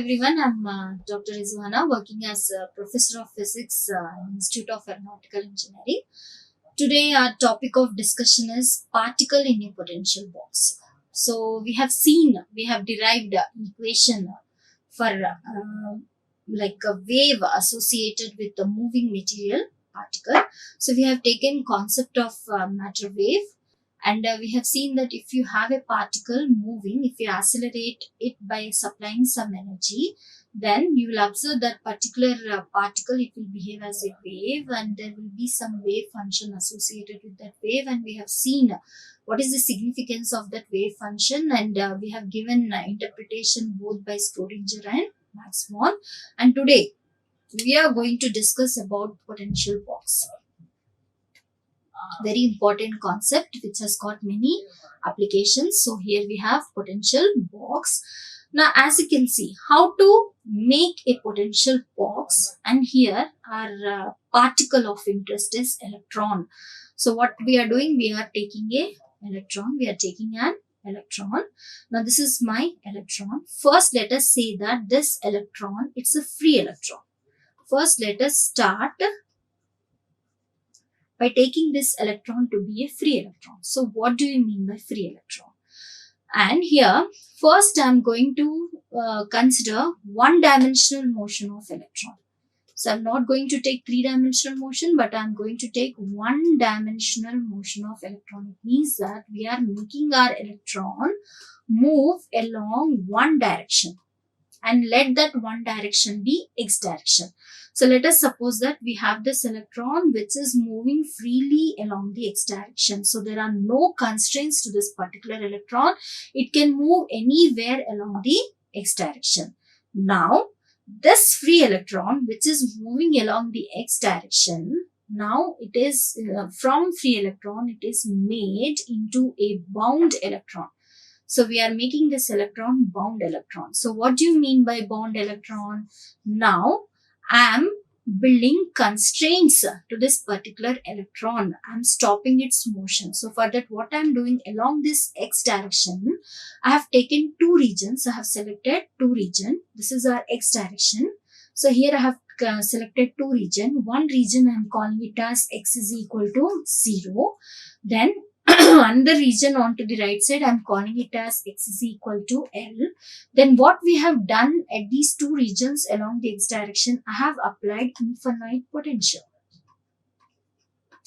everyone, I'm Dr. Rizwana, working as a Professor of Physics in Institute of Aeronautical Engineering. Today our topic of discussion is particle in a potential box. So we have derived equation for like a wave associated with the moving material particle. So we have taken concept of matter wave. And we have seen that if you have a particle moving, if you accelerate it by supplying some energy, then you will observe that particular particle, it will behave as a wave and there will be some wave function associated with that wave. And we have seen what is the significance of that wave function, and we have given interpretation both by Schrodinger and Max Born. And today we are going to discuss about potential box. Very important concept which has got many applications. So here we have potential box. Now as you can see, how to make a potential box, and here our particle of interest is electron. So what we are doing, we are taking an electron. Now this is my electron. First let us say that this electron, it's a free electron. First let us start by taking this electron to be a free electron. So what do you mean by free electron? And here, first I am going to consider one-dimensional motion of electron. So I am not going to take three-dimensional motion, but I am going to take one-dimensional motion of electron. It means that we are making our electron move along one direction, and let that one direction be x direction. So let us suppose that we have this electron which is moving freely along the x direction. So there are no constraints to this particular electron. It can move anywhere along the x direction. Now this free electron which is moving along the x direction, now it is from free electron, it is made into a bound electron. So we are making this electron bound electron. So what do you mean by bound electron? Now I am building constraints to this particular electron. I am stopping its motion. So for that, what I am doing along this x direction, I have taken two regions. I have selected two regions. This is our x direction. So here I have selected two regions. One region I am calling it as x is equal to 0. Then another region onto the right side, I am calling it as x is equal to L. Then what we have done at these two regions along the x direction, I have applied infinite potential.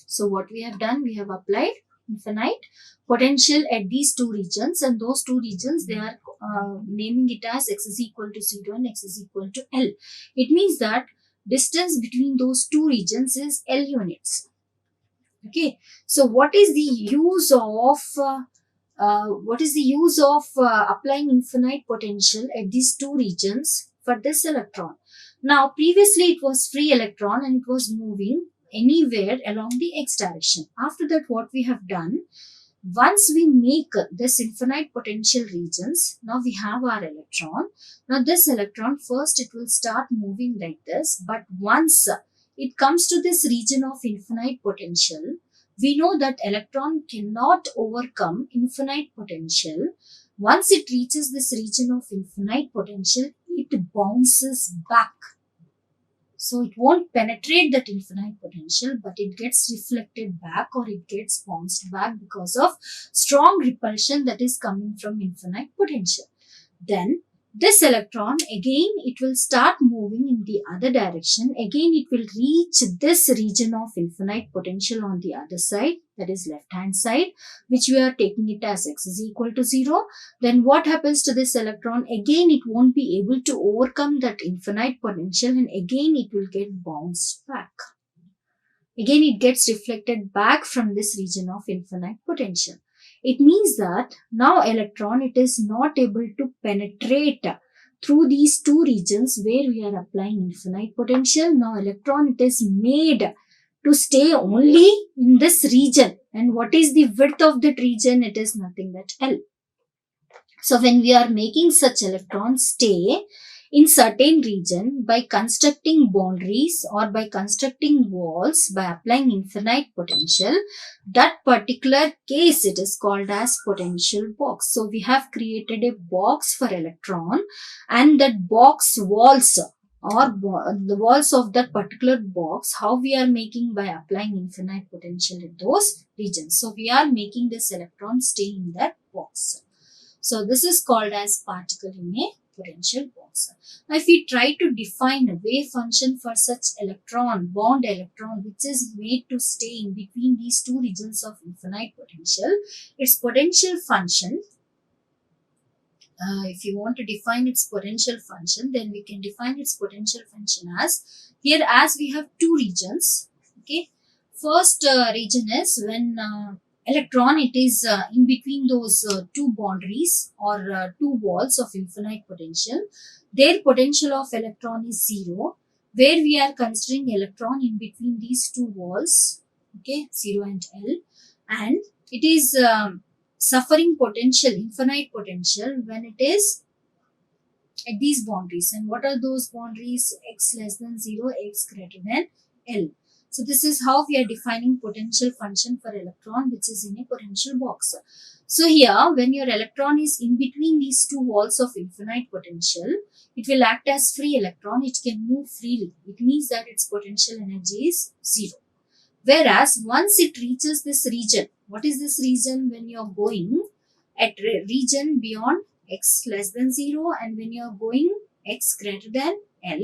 So what we have done, we have applied infinite potential at these two regions, and those two regions, they are naming it as x is equal to 0 and x is equal to L. It means that distance between those two regions is L units. Okay, so what is the use of applying infinite potential at these two regions for this electron? Now previously it was free electron and it was moving anywhere along the x direction. After that, what we have done, once we make this infinite potential regions, now we have our electron. Now this electron, first it will start moving like this, but once it comes to this region of infinite potential, we know that electron cannot overcome infinite potential. Once it reaches this region of infinite potential, it bounces back. So it won't penetrate that infinite potential, but it gets reflected back or it gets bounced back because of strong repulsion that is coming from infinite potential. Then this electron, again, it will start moving in the other direction. Again, it will reach this region of infinite potential on the other side, that is left hand side, which we are taking it as x is equal to 0. Then what happens to this electron? Again, it won't be able to overcome that infinite potential, and again, it will get bounced back. Again, it gets reflected back from this region of infinite potential. It means that now electron, it is not able to penetrate through these two regions where we are applying infinite potential. Now electron, it is made to stay only in this region. And what is the width of that region? It is nothing but L. So when we are making such electrons stay in certain region by constructing boundaries or by constructing walls by applying infinite potential, that particular case it is called as potential box. So we have created a box for electron, and that box walls or the walls of that particular box, how we are making by applying infinite potential in those regions. So we are making this electron stay in that box. So this is called as particle in a potential box. Now if we try to define a wave function for such electron, bond electron, which is made to stay in between these two regions of infinite potential, its potential function, if you want to define its potential function, then we can define its potential function as, here as we have two regions, okay. First region is when electron, it is in between those two boundaries or two walls of infinite potential. Their potential of electron is 0, where we are considering electron in between these two walls, okay, 0 and L, and it is suffering potential, infinite potential, when it is at these boundaries. And what are those boundaries? X less than 0, x greater than L. So this is how we are defining potential function for electron, which is in a potential box. So here, when your electron is in between these two walls of infinite potential, it will act as free electron. It can move freely. It means that its potential energy is 0. Whereas once it reaches this region, what is this region? When you are going at region beyond x less than 0 and when you are going x greater than L,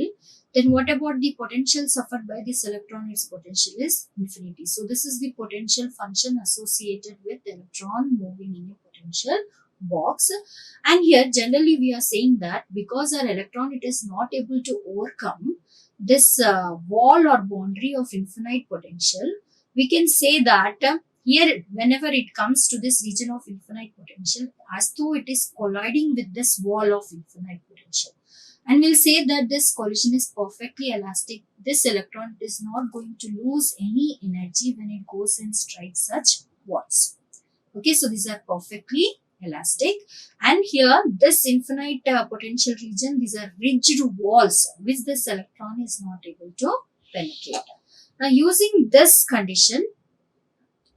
then what about the potential suffered by this electron? Its potential is infinity. So this is the potential function associated with electron moving in a potential box. And here generally we are saying that because our electron, it is not able to overcome this wall or boundary of infinite potential, we can say that here whenever it comes to this region of infinite potential, as though it is colliding with this wall of infinite potential, and we'll say that this collision is perfectly elastic. This electron is not going to lose any energy when it goes and strikes such walls. Okay, so these are perfectly elastic, and here this infinite potential region, these are rigid walls which this electron is not able to penetrate. Now using this condition,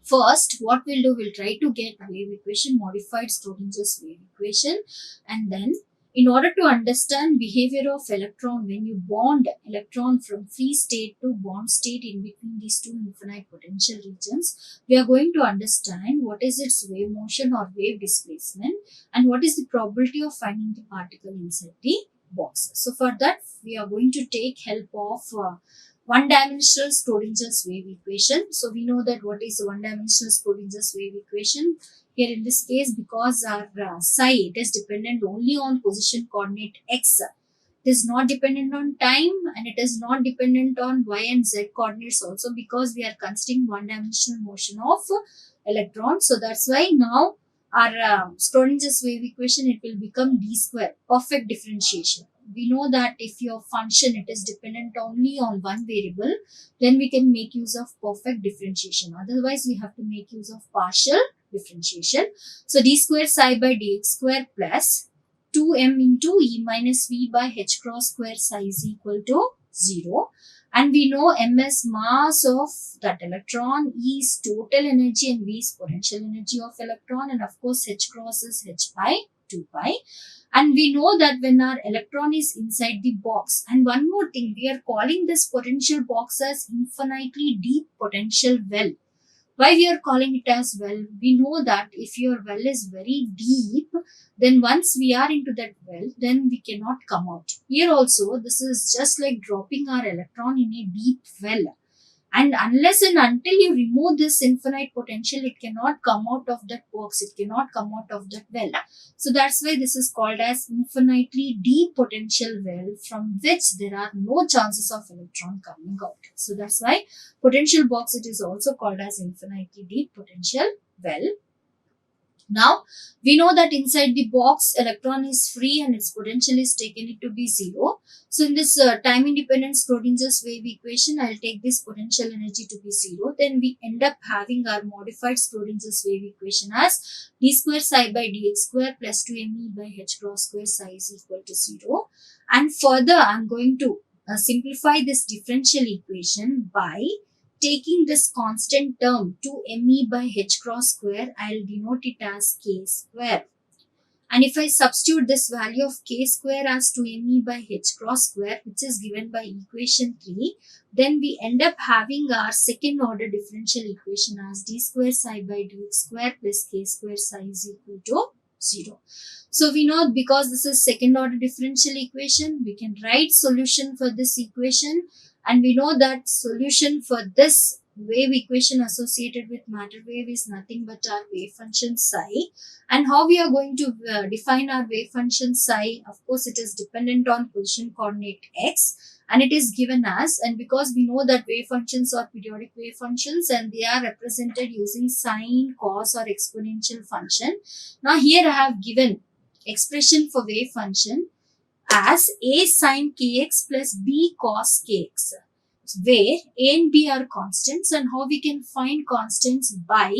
first what we'll do, we'll try to get wave equation, modified Schrodinger's wave equation, and then in order to understand behavior of electron when you bond electron from free state to bond state in between these two infinite potential regions, we are going to understand what is its wave motion or wave displacement and what is the probability of finding the particle inside the box. So for that, we are going to take help of one-dimensional Schrodinger's wave equation. So we know that what is one-dimensional Schrodinger's wave equation. Here in this case, because our psi, it is dependent only on position coordinate x. It is not dependent on time and it is not dependent on y and z coordinates also, because we are considering one-dimensional motion of electrons. So that's why now our Schrodinger's wave equation, it will become d square, perfect differentiation. We know that if your function, it is dependent only on one variable, then we can make use of perfect differentiation. Otherwise, we have to make use of partial differentiation. So d square psi by dx square plus 2m into e minus v by h cross square psi is equal to 0. And we know m is mass of that electron, e is total energy, and v is potential energy of electron, and of course h cross is h by 2 pi. And we know that when our electron is inside the box, and one more thing, we are calling this potential box as infinitely deep potential well. Why we are calling it as well? We know that if your well is very deep, then once we are into that well, then we cannot come out. Here also, this is just like dropping our electron in a deep well. And unless and until you remove this infinite potential, it cannot come out of that box. It cannot come out of that well. So that's why this is called as infinitely deep potential well, from which there are no chances of electron coming out. So that's why potential box, it is also called as infinitely deep potential well. Now, we know that inside the box, electron is free and its potential is taken it to be 0. So, in this time independent Schrodinger's wave equation, I'll take this potential energy to be 0. Then we end up having our modified Schrodinger's wave equation as d square psi by dx square plus 2me by h cross square psi is equal to 0. And further, I'm going to simplify this differential equation by taking this constant term 2me by h cross square. I'll denote it as k square. And if I substitute this value of k square as 2me by h cross square, which is given by equation 3, then we end up having our second order differential equation as d square psi by dx square plus k square psi is equal to 0. So we know because this is second order differential equation, we can write solution for this equation, and we know that solution for this wave equation associated with matter wave is nothing but our wave function psi. And how we are going to define our wave function psi? Of course, it is dependent on position coordinate x, and it is given as, and because we know that wave functions are periodic wave functions and they are represented using sine, cos or exponential function. Now here I have given expression for wave function as a sine kx plus b cos kx, where a and b are constants, and how we can find constants by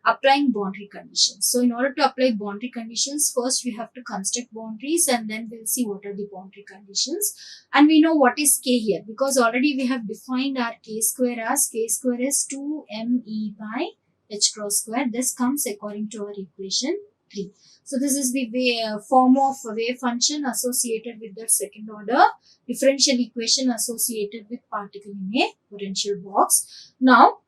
applying boundary conditions. So in order to apply boundary conditions, first we have to construct boundaries and then we'll see what are the boundary conditions. And we know what is k here because already we have defined our k square as k square is 2me by h cross square. This comes according to our equation 3. So this is the form of wave function associated with the second order differential equation associated with particle in a potential box. Now,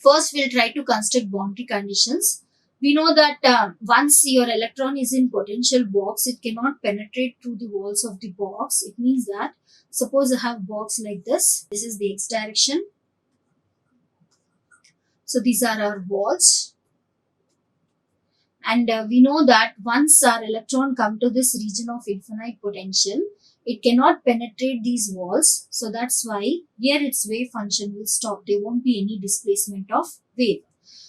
first we'll try to construct boundary conditions. We know that once your electron is in potential box, it cannot penetrate through the walls of the box. It means that suppose I have box like this. This is the x direction. So these are our walls. And we know that once our electron come to this region of infinite potential, it cannot penetrate these walls. So that's why here its wave function will stop. There won't be any displacement of wave.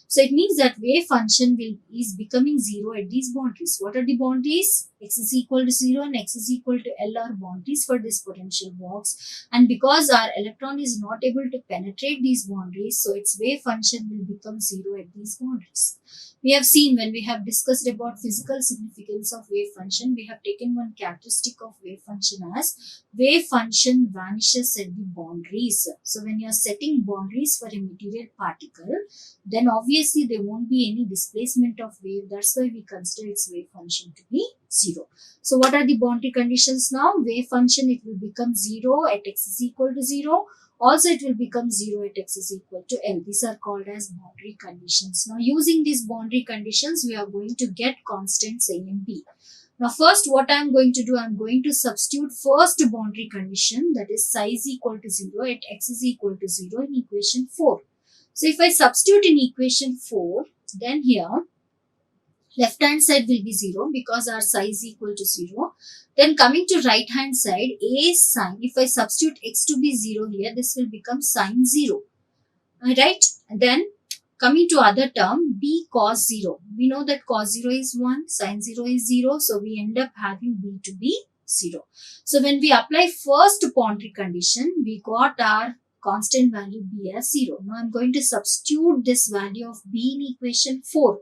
So it means that wave function is becoming 0 at these boundaries. What are the boundaries? X is equal to 0 and x is equal to L are boundaries for this potential box. And because our electron is not able to penetrate these boundaries, so its wave function will become 0 at these boundaries. We have seen when we have discussed about physical significance of wave function, we have taken one characteristic of wave function as wave function vanishes at the boundaries. So when you are setting boundaries for a material particle, then obviously there won't be any displacement of wave. That's why we consider its wave function to be 0. So what are the boundary conditions now? Wave function, it will become 0 at x is equal to 0. Also, it will become 0 at x is equal to L. These are called as boundary conditions. Now, using these boundary conditions, we are going to get constants A and B. Now, first, what I am going to do, I am going to substitute first boundary condition, that is psi is equal to 0 at x is equal to 0 in equation 4. So, if I substitute in equation 4, then here, left hand side will be 0 because our psi is equal to 0. Then coming to right hand side, a sine, if I substitute x to be 0 here, this will become sine 0. Alright, and then coming to other term, b cos 0. We know that cos 0 is 1, sine 0 is 0. So we end up having b to be 0. So when we apply first boundary condition, we got our constant value b as 0. Now I'm going to substitute this value of b in equation 4.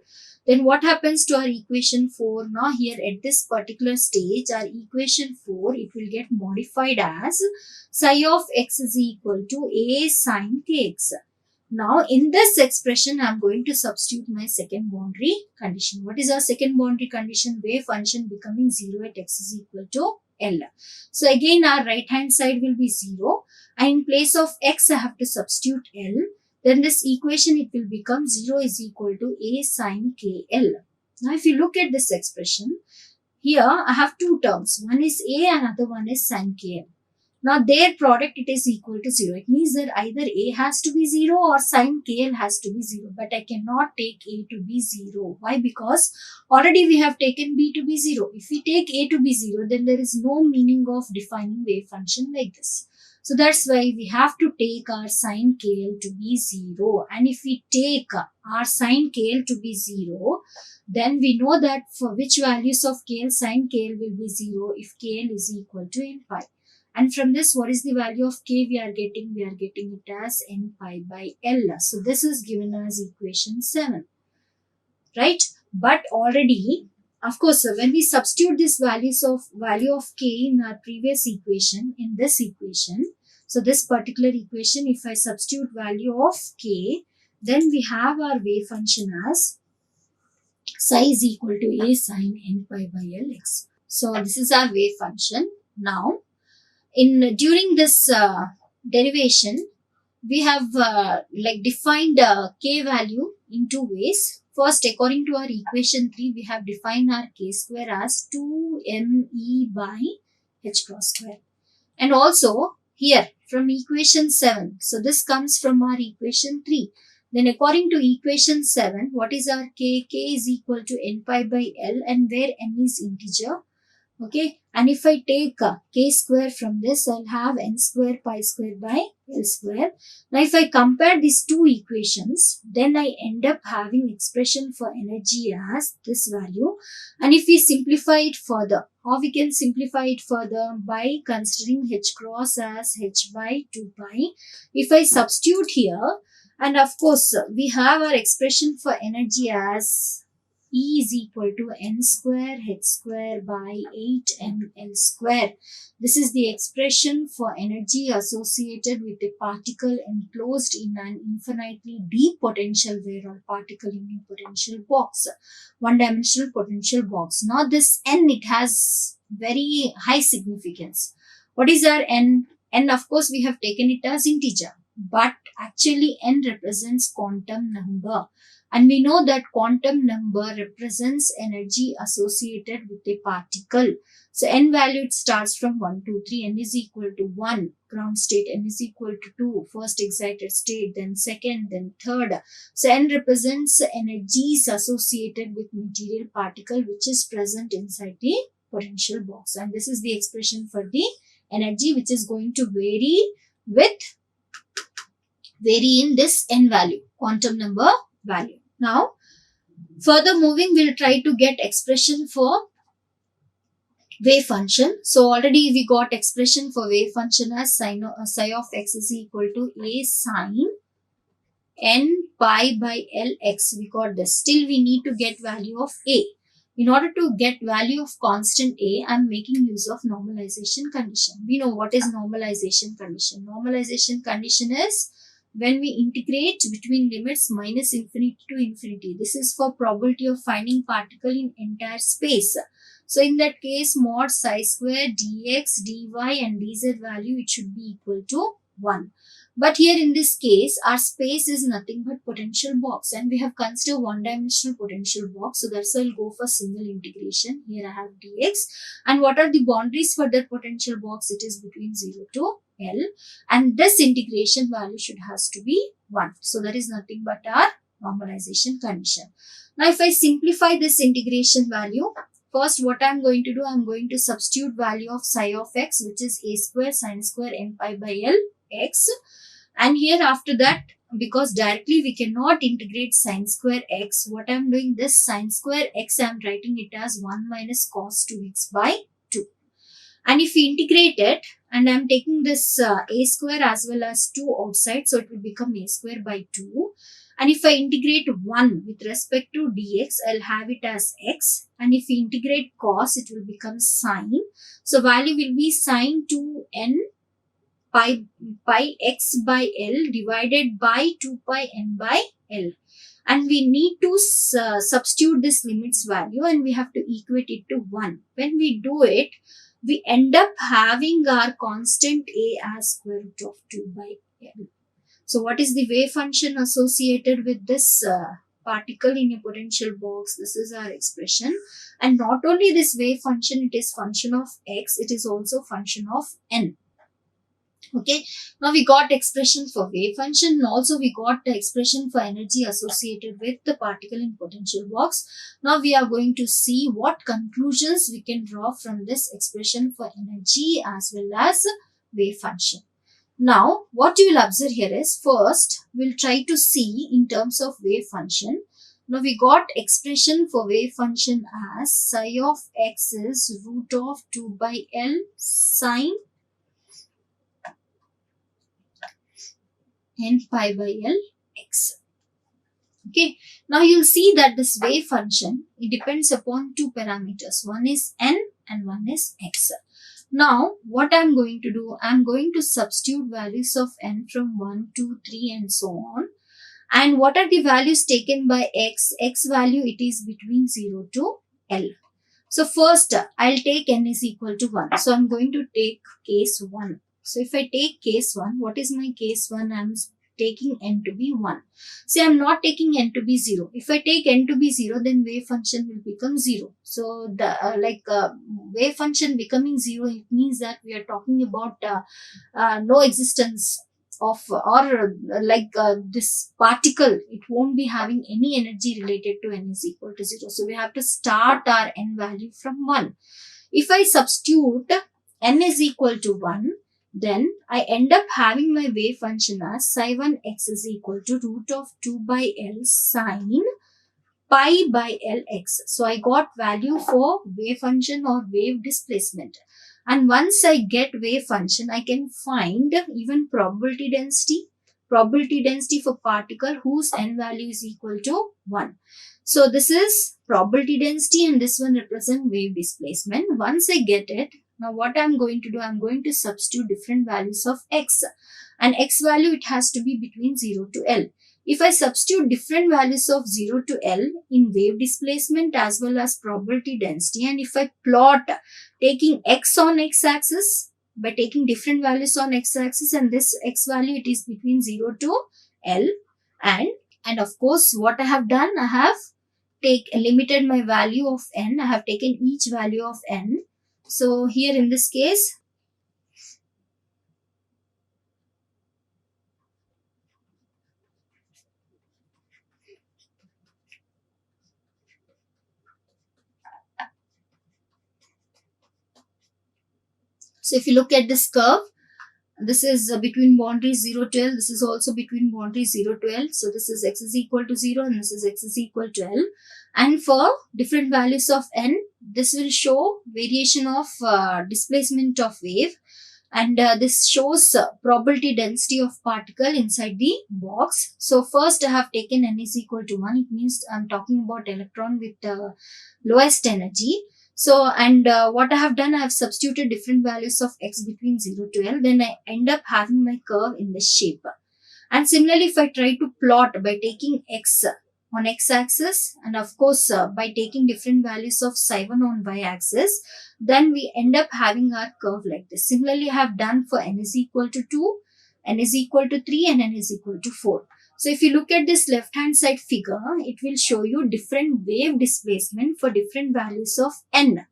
Then what happens to our equation 4? Now here at this particular stage, our equation 4, it will get modified as psi of x is equal to a sine kx. Now in this expression, I am going to substitute my second boundary condition. What is our second boundary condition? Wave function becoming 0 at x is equal to L. So again our right hand side will be 0. And in place of x, I have to substitute L. Then this equation, it will become 0 is equal to a sine kl. Now if you look at this expression, here I have two terms. One is a and another one is sine kl. Now their product, it is equal to 0. It means that either a has to be 0 or sine kl has to be 0. But I cannot take a to be 0. Why? Because already we have taken b to be 0. If we take a to be 0, then there is no meaning of defining wave function like this. So that's why we have to take our sine kl to be 0. And if we take our sine kl to be 0, then we know that for which values of kl, sine kl will be 0 if kl is equal to n pi. And from this, what is the value of k we are getting? We are getting it as n pi by L. So this is given as equation 7. Right? But already Of course, when we substitute this value of k in our previous equation, in this equation, so this particular equation, if I substitute value of k, then we have our wave function as psi is equal to a sine n pi by l x. So this is our wave function. Now, during this derivation, we have defined k value in two ways. First, according to our equation 3, we have defined our k square as 2me by h cross square. And also here from equation 7, so this comes from our equation 3. Then according to equation 7, what is our k? K is equal to n pi by l, and where n is integer. Okay, and if I take k square from this, I'll have n square pi square by l square. Now if I compare these two equations, then I end up having expression for energy as this value. And if we simplify it further, how we can simplify it further? By considering h cross as h by 2 pi. If I substitute here, and of course we have our expression for energy as E is equal to n square h square by 8ml square. This is the expression for energy associated with a particle enclosed in an infinitely deep potential where or particle in a potential box, one-dimensional potential box. Now this n, it has very high significance. What is our n? N, of course, we have taken it as integer, but actually n represents quantum number. And we know that quantum number represents energy associated with a particle. So n value, it starts from 1, 2, 3. N is equal to 1, ground state. N is equal to 2, first excited state, then second, then third. So n represents energies associated with material particle which is present inside the potential box. And this is the expression for the energy, which is going to vary in this n value, quantum number value. Now, further moving, we'll try to get expression for wave function. So already we got expression for wave function as psi of x is equal to a sine n pi by l x. We got this. Still we need to get value of a. In order to get value of constant a, I'm making use of normalization condition. We know what is normalization condition. Normalization condition is when we integrate between limits minus infinity to infinity. This is for probability of finding particle in entire space. So in that case, mod psi square dx, dy and dz value, it should be equal to 1. But here in this case, our space is nothing but potential box, and we have considered one-dimensional potential box. So that's why I'll go for single integration. Here I have dx. And what are the boundaries for that potential box? It is between 0 to L, and this integration value has to be 1. So that is nothing but our normalization condition. Now if I simplify this integration value, first what I'm going to do, I'm going to substitute value of psi of x, which is a square sine square n pi by l x. And here after that, because directly we cannot integrate sine square x, what I'm doing, this sine square x, I'm writing it as 1 minus cos 2x by 2. And if we integrate it, and I'm taking this a square as well as 2 outside, so it will become a square by 2. And if I integrate 1 with respect to dx, I'll have it as x. And if we integrate cos, it will become sine. So value will be sine 2n pi x by l divided by 2 pi n by l. And we need to substitute this limits value, and we have to equate it to 1. When we do it, we end up having our constant a as square root of 2 by l. So what is the wave function associated with this particle in a potential box? This is our expression. And not only this wave function, it is function of x, it is also function of n. Okay, now we got expression for wave function, and also we got the expression for energy associated with the particle in potential box. Now we are going to see what conclusions we can draw from this expression for energy as well as wave function. Now what you will observe here is, first we'll try to see in terms of wave function. Now we got expression for wave function as psi of x is root of 2 by l sine n pi by l x. Okay, Now you'll see that this wave function, it depends upon two parameters. One is n and one is x. Now what I'm going to do, I'm going to substitute values of n from 1, 2, 3 and so on. And what are the values taken by x? X value, it is between 0 to L. So first I'll take n is equal to 1. So I'm going to take case 1. So if I take case 1, what is my case 1? I'm taking n to be 1. See, I'm not taking n to be 0. If I take n to be 0, then wave function will become 0. So the wave function becoming 0, it means that we are talking about no existence of this particle. It won't be having any energy related to n is equal to 0. So we have to start our n value from 1. If I substitute n is equal to 1, then I end up having my wave function as psi 1 x is equal to root of 2 by L sine pi by L x. So I got value for wave function or wave displacement. And once I get wave function, I can find even probability density for particle whose n value is equal to 1. So this is probability density and this one represents wave displacement. Once I get it, now what I'm going to do, I'm going to substitute different values of x. And x value, it has to be between 0 to L. If I substitute different values of 0 to L in wave displacement as well as probability density, and if I plot taking x on x-axis by taking different values on x-axis, and this x value, it is between 0 to L, and of course what I have done, I have limited my value of n. I have taken each value of n. So here in this case, so if you look at this curve, this is between boundaries 0 to L. This is also between boundaries 0 to L. So this is x is equal to 0 and this is x is equal to L. And for different values of n, this will show variation of displacement of wave. And this shows probability density of particle inside the box. So first I have taken n is equal to 1. It means I'm talking about electron with lowest energy. So, and what I have done, I have substituted different values of x between 0 to L. Then I end up having my curve in this shape. And similarly, if I try to plot by taking x on x-axis and of course by taking different values of psi 1 on y-axis, then we end up having our curve like this. Similarly, I have done for n is equal to 2, n is equal to 3 and n is equal to 4. So if you look at this left hand side figure, it will show you different wave displacement for different values of n.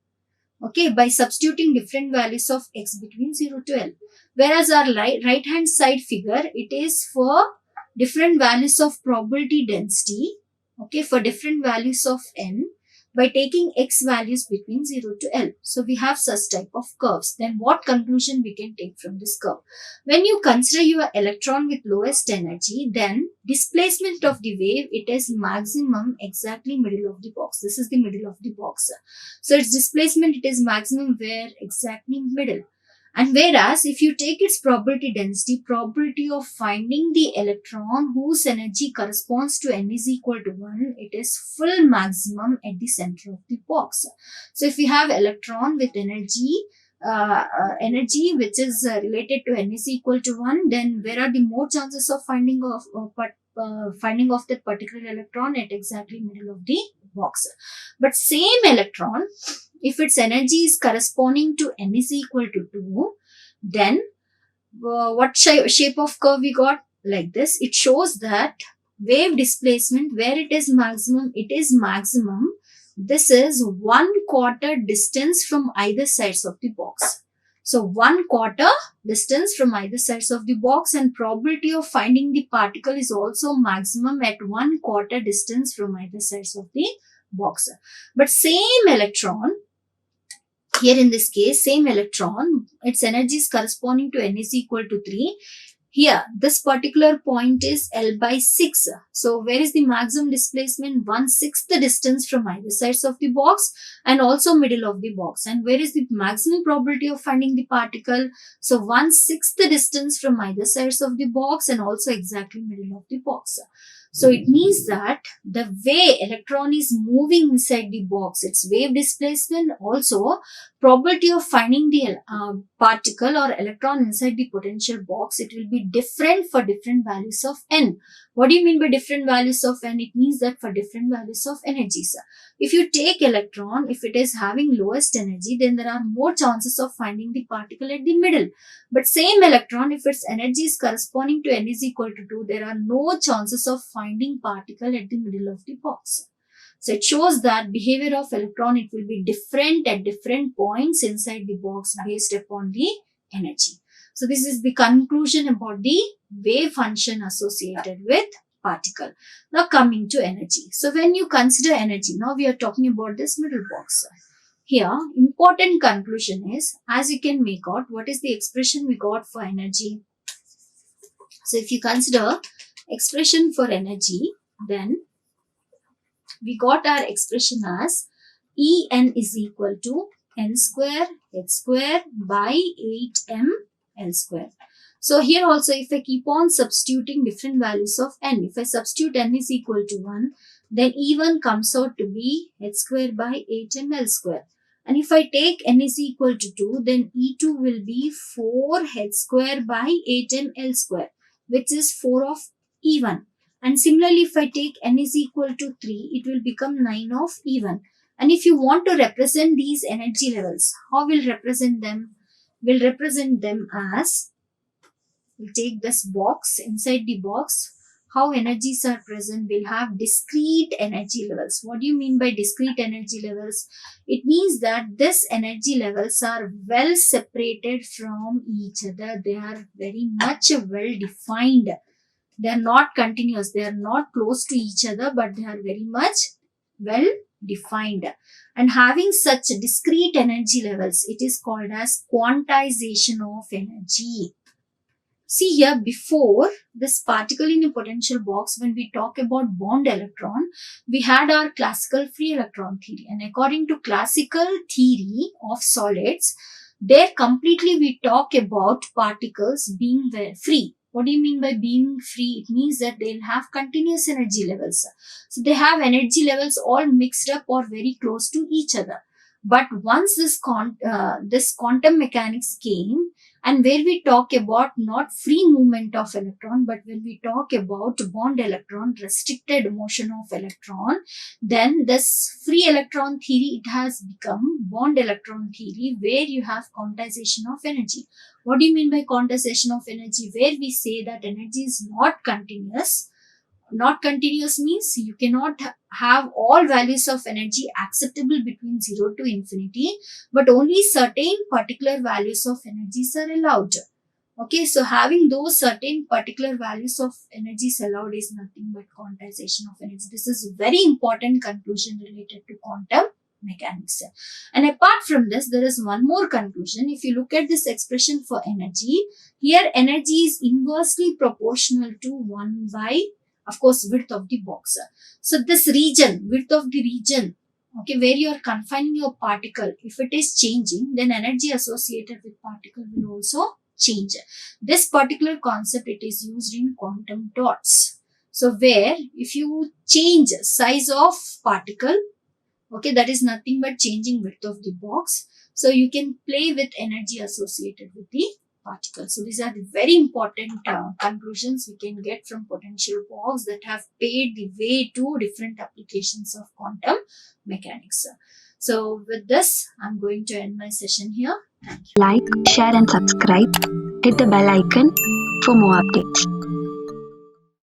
Okay, by substituting different values of x between 0 to L. Whereas our right hand side figure, it is for different values of probability density. Okay, for different values of n by taking x values between 0 to L. So we have such type of curves. Then what conclusion we can take from this curve? When you consider your electron with lowest energy, then displacement of the wave, it is maximum exactly middle of the box. This is the middle of the box. So its displacement, it is maximum where exactly middle. And whereas if you take its probability density, probability of finding the electron whose energy corresponds to n is equal to 1, it is full maximum at the center of the box. So if we have electron with energy which is related to n is equal to 1, then where are the more chances of finding of that particular electron at exactly middle of the box. But same electron, if its energy is corresponding to n is equal to 2, then what shape of curve we got? Like this. It shows that wave displacement, where it is maximum, this is 1/4 distance from either sides of the box. So 1/4 distance from either sides of the box, and probability of finding the particle is also maximum at 1/4 distance from either sides of the box. But same electron, here in this case, same electron, its energy is corresponding to n is equal to 3. Here, this particular point is L by 6. So, where is the maximum displacement? 1/6 distance from either sides of the box and also middle of the box. And where is the maximum probability of finding the particle? So, 1/6 distance from either sides of the box and also exactly middle of the box. So it means that the way electron is moving inside the box, its wave displacement, also probability of finding the particle or electron inside the potential box, it will be different for different values of n. What do you mean by different values of n? It means that for different values of energies. If you take electron, if it is having lowest energy, then there are more chances of finding the particle at the middle. But same electron, if its energy is corresponding to n is equal to 2, there are no chances of finding particle at the middle of the box. So it shows that behavior of electron, it will be different at different points inside the box based upon the energy. So this is the conclusion about the wave function associated with particle. Now coming to energy. So when you consider energy, now we are talking about this middle box. Here, important conclusion is, as you can make out, what is the expression we got for energy? So if you consider expression for energy, then we got our expression as En is equal to n square h square by 8m L square. So here also, if I keep on substituting different values of n, if I substitute n is equal to 1, then E1 comes out to be h square by 8m L square. And if I take n is equal to 2, then E2 will be 4 h square by 8m L square, which is 4 of E1. And similarly, if I take n is equal to 3, it will become 9 of E1. And if you want to represent these energy levels, how we'll represent them? We'll represent them as, we'll take this box, inside the box, how energies are present, we'll have discrete energy levels. What do you mean by discrete energy levels? It means that this energy levels are well separated from each other. They are very much well defined. They are not continuous. They are not close to each other, but they are very much well defined. And having such discrete energy levels, it is called as quantization of energy. See here, before this particle in a potential box, when we talk about bond electron, we had our classical free electron theory. And according to classical theory of solids, there completely we talk about particles being free. What do you mean by being free? It means that they'll have continuous energy levels. So they have energy levels all mixed up or very close to each other. But once this quantum mechanics came, and where we talk about not free movement of electron, but when we talk about bond electron, restricted motion of electron, then this free electron theory, it has become bond electron theory, where you have quantization of energy. What do you mean by quantization of energy? Where we say that energy is not continuous. Not continuous means you cannot have all values of energy acceptable between 0 to infinity, but only certain particular values of energies are allowed. Okay, so having those certain particular values of energies allowed is nothing but quantization of energy. This is very important conclusion related to quantum mechanics. And apart from this, there is one more conclusion. If you look at this expression for energy, here energy is inversely proportional to 1 by, of course, width of the box. So this region, width of the region, okay, where you are confining your particle, if it is changing, then energy associated with particle will also change. This particular concept, it is used in quantum dots. So where if you change size of particle, okay, that is nothing but changing width of the box. So you can play with energy associated with the particles. So these are the very important conclusions we can get from potential box that have paved the way to different applications of quantum mechanics. So with this, I'm going to end my session here. Thank you. Like, share and subscribe. Hit the bell icon for more updates.